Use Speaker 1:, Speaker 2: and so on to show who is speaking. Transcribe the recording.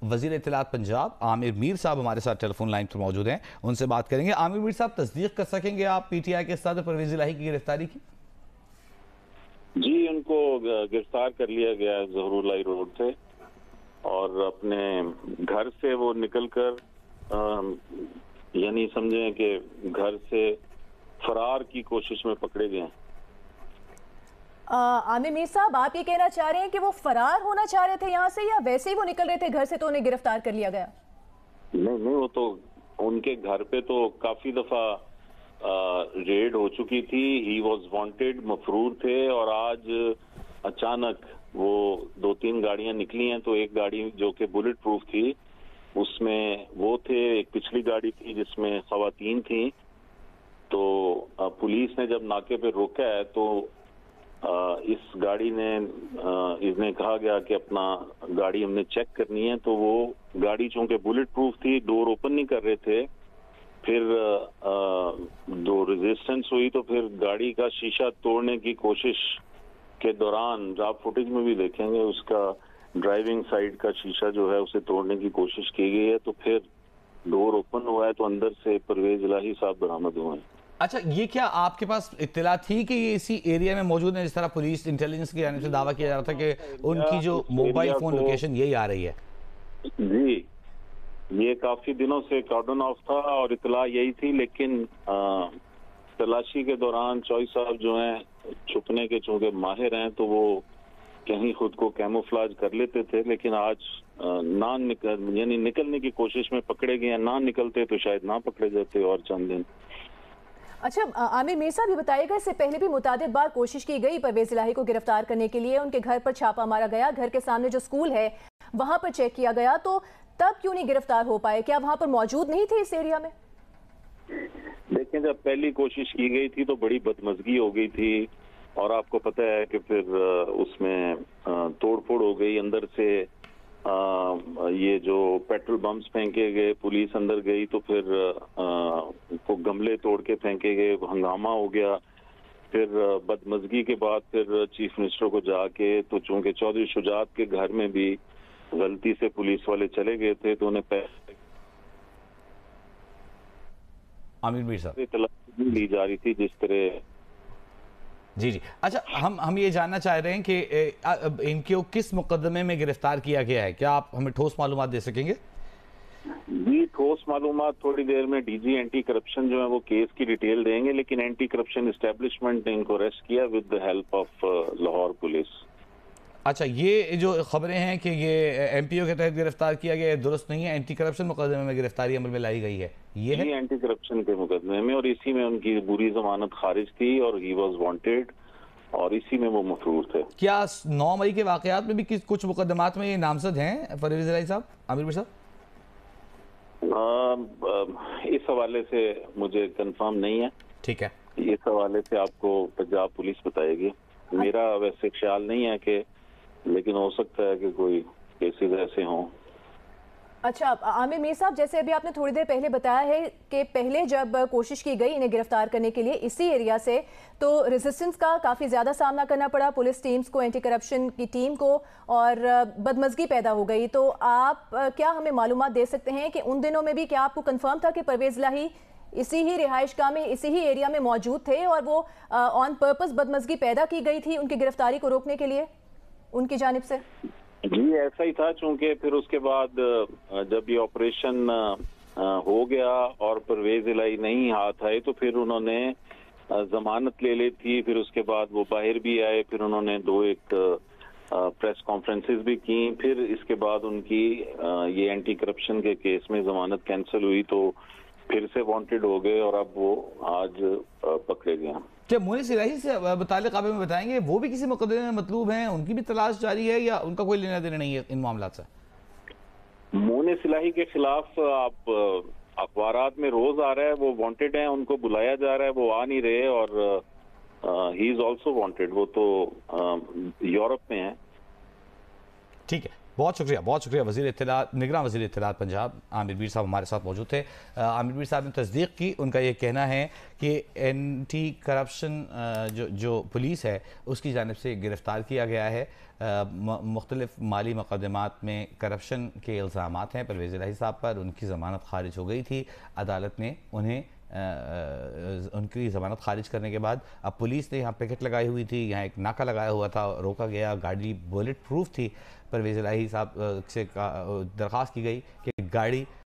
Speaker 1: वज़ीर इत्तलात पंजाब आमिर मीर साहब हमारे साथ टेलीफोन लाइन पर मौजूद हैं, उनसे बात करेंगे। आमिर मीर साहब, तस्दीक कर सकेंगे आप पीटीआई के सदर परवेज़ इलाही की गिरफ्तारी की?
Speaker 2: जी, उनको गिरफ्तार कर लिया गया है ज़हरुल्लाह रोड से, और अपने घर से वो निकलकर यानी समझें कि घर से फरार की कोशिश में पकड़े गए हैं।
Speaker 3: आमिर मीर साहब, आप ये कहना चाह रहे हैं कि वो फरार होना चाह रहे थे यहाँ से, या वैसे ही वो निकल रहे थे घर से तो उन्हें गिरफ्तार कर लिया गया?
Speaker 2: नहीं, वो तो उनके घर पे तो काफी दफा रेड हो चुकी थी। ही वॉज वांटेड, मफरूर थे, और आज अचानक वो 2-3 गाड़ियां निकली हैं। तो एक गाड़ी जो कि बुलेट प्रूफ थी उसमें वो थे, एक पिछली गाड़ी थी जिसमें खवातीन थी। तो पुलिस ने जब नाके पे रोका है तो इस गाड़ी ने इसने कहा गया कि अपना गाड़ी हमने चेक करनी है। तो वो गाड़ी चूंकि बुलेट प्रूफ थी, डोर ओपन नहीं कर रहे थे। फिर दो रेजिस्टेंस हुई तो फिर गाड़ी का शीशा तोड़ने की कोशिश के दौरान, आप फुटेज में भी देखेंगे, उसका ड्राइविंग साइड का शीशा जो है उसे तोड़ने की कोशिश की गई है। तो फिर डोर ओपन हुआ है तो अंदर से परवेज इलाही साहब बरामद हुए हैं।
Speaker 1: अच्छा, ये क्या आपके पास इत्तला थी कि ये इसी एरिया में मौजूद है? जिस तरह पुलिस इंटेलिजेंस की जानिब से दावा किया जा रहा था कि उनकी जो मोबाइल फोन लोकेशन यही आ रही है।
Speaker 2: जी, ये काफी दिनों से कॉर्डन ऑफ था और इत्तला यही थी, लेकिन तलाशी के दौरान चौई साहब जो हैं छुपने के चूंकि माहिर हैं तो वो कहीं खुद को कैमोफ्लाज कर लेते थे। लेकिन आज यानी निकलने की कोशिश में पकड़े गए हैं। ना निकलते तो शायद ना पकड़े जाते और चंद दिन।
Speaker 3: अच्छा आमिर मीर साहब, ये बताइएगा, इससे पहले भी मुतादिद बार कोशिश की गई परवेज इलाही को गिरफ्तार करने के लिए। उनके घर पर छापा मारा गया, घर के सामने जो स्कूल है वहां पर चेक किया गया, तो तब क्यों नहीं गिरफ्तार हो पाए? क्या वहां पर मौजूद नहीं थे इस एरिया में?
Speaker 2: देखें, जब पहली कोशिश की गई थी तो बड़ी बदमजगी हो गई थी, और आपको पता है कि फिर उसमें तोड़फोड़ हो गई। अंदर से ये जो पेट्रोल बम्स फेंके गए, पुलिस अंदर गई तो फिर को गमले तोड़ के फेंके गए, हंगामा हो गया। फिर बदमजगी के बाद फिर चीफ मिनिस्टर को जाके, तो चूंकि चौधरी शुजात के घर में भी गलती से पुलिस वाले चले गए थे तो उन्हें
Speaker 1: आमिर मीर साहब
Speaker 2: ली जा रही थी जिस तरह।
Speaker 1: जी। अच्छा, हम ये जानना चाह रहे हैं कि इनको किस मुकदमे में गिरफ्तार किया गया है? क्या आप हमें ठोस मालूमात दे सकेंगे?
Speaker 2: जी, ठोस मालूमात थोड़ी देर में डीजी एंटी करप्शन जो है वो केस की डिटेल देंगे, लेकिन एंटी करप्शन एस्टेब्लिशमेंट ने इनको अरेस्ट किया with the help of Lahore police.
Speaker 1: अच्छा, ये जो खबरें हैं कि ये एमपीओ के तहत गिरफ्तार किया गया है, दुरुस्त नहीं है? एंटी करप्शन मुकदमे में गिरफ्तारी अमल में लाई गई है, ये है?
Speaker 2: एंटी करप्शन के मुकदमे में, और इसी में उनकी बुरी जमानत खारिज थी और ही वाज वांटेड, और इसी में वो मफरूर थे।
Speaker 1: क्या 9 मई के वाकयात में भी कुछ मुकदमात में ये नामजद हैं परवेज इलाही साहब, आमिर मीर साहब?
Speaker 2: इस हवाले से मुझे कंफर्म नहीं है।
Speaker 1: ठीक है,
Speaker 2: इस हवाले से आपको पंजाब पुलिस बताएगी। मेरा वैसे ख्याल नहीं है कि, लेकिन हो सकता है कि कोई केसेस ऐसे हों।
Speaker 3: अच्छा आमिर मीर साहब, जैसे अभी आपने थोड़ी देर पहले बताया है कि पहले जब कोशिश की गई इन्हें गिरफ्तार करने के लिए इसी एरिया से, तो रेजिस्टेंस का काफ़ी ज़्यादा सामना करना पड़ा पुलिस टीम्स को, एंटी करप्शन की टीम को, और बदमजगी पैदा हो गई। तो आप क्या हमें मालूमात दे सकते हैं कि उन दिनों में भी क्या आपको कंफर्म था कि परवेज इलाही इसी ही रिहाइशगाह में, इसी ही एरिया में मौजूद थे, और वो ऑन पर्पस बदमजगी पैदा की गई थी उनकी गिरफ्तारी को रोकने के लिए उनकी जानिब से?
Speaker 2: जी, ऐसा ही था। चूंकि फिर उसके बाद जब ये ऑपरेशन हो गया और परवेज इलाही नहीं हाथ आए तो फिर उन्होंने जमानत ले ली थी। फिर उसके बाद वो बाहर भी आए, फिर उन्होंने 2-1 प्रेस कॉन्फ्रेंसेस भी की। फिर इसके बाद उनकी ये एंटी करप्शन के केस में जमानत कैंसिल हुई तो फिर से वांटेड हो गए, और अब वो आज पकड़े गए।
Speaker 1: क्या मोनिस इलाही से मुताल्लिक़ आप हमें बताएंगे, वो भी किसी मुकदमे में मतलूब हैं? उनकी भी तलाश जारी है या उनका कोई लेना देना नहीं है इन मामलात से?
Speaker 2: मोनिस इलाही के खिलाफ आप अखबारात में रोज आ रहा है वो वांटेड हैं, उनको बुलाया जा रहा है, वो आ नहीं रहे, और ही इज ऑल्सो वांटेड। वो तो यूरोप में है।
Speaker 1: ठीक है। बहुत शुक्रिया वज़ीर इत्तलात निगरान वज़ीर इत्तलात पंजाब आमिर मीर साहब हमारे साथ मौजूद थे। आमिर मीर साहब ने तस्दीक की, उनका ये कहना है कि एंटी करप्शन जो पुलिस है उसकी जानिब से गिरफ़्तार किया गया है। मुख्तलिफ माली मुक़दमात में करप्शन के इल्ज़ामात हैं परवेज़ इलाही साहब पर, उनकी ज़मानत खारिज हो गई थी, अदालत ने उन्हें उनकी ज़मानत खारिज करने के बाद अब पुलिस ने यहाँ पिकेट लगाई हुई थी, यहाँ एक नाका लगाया हुआ था, रोका गया, गाड़ी बुलेट प्रूफ थी। परवेज़ इलाही साहब से दरख्वास्त की गई कि गाड़ी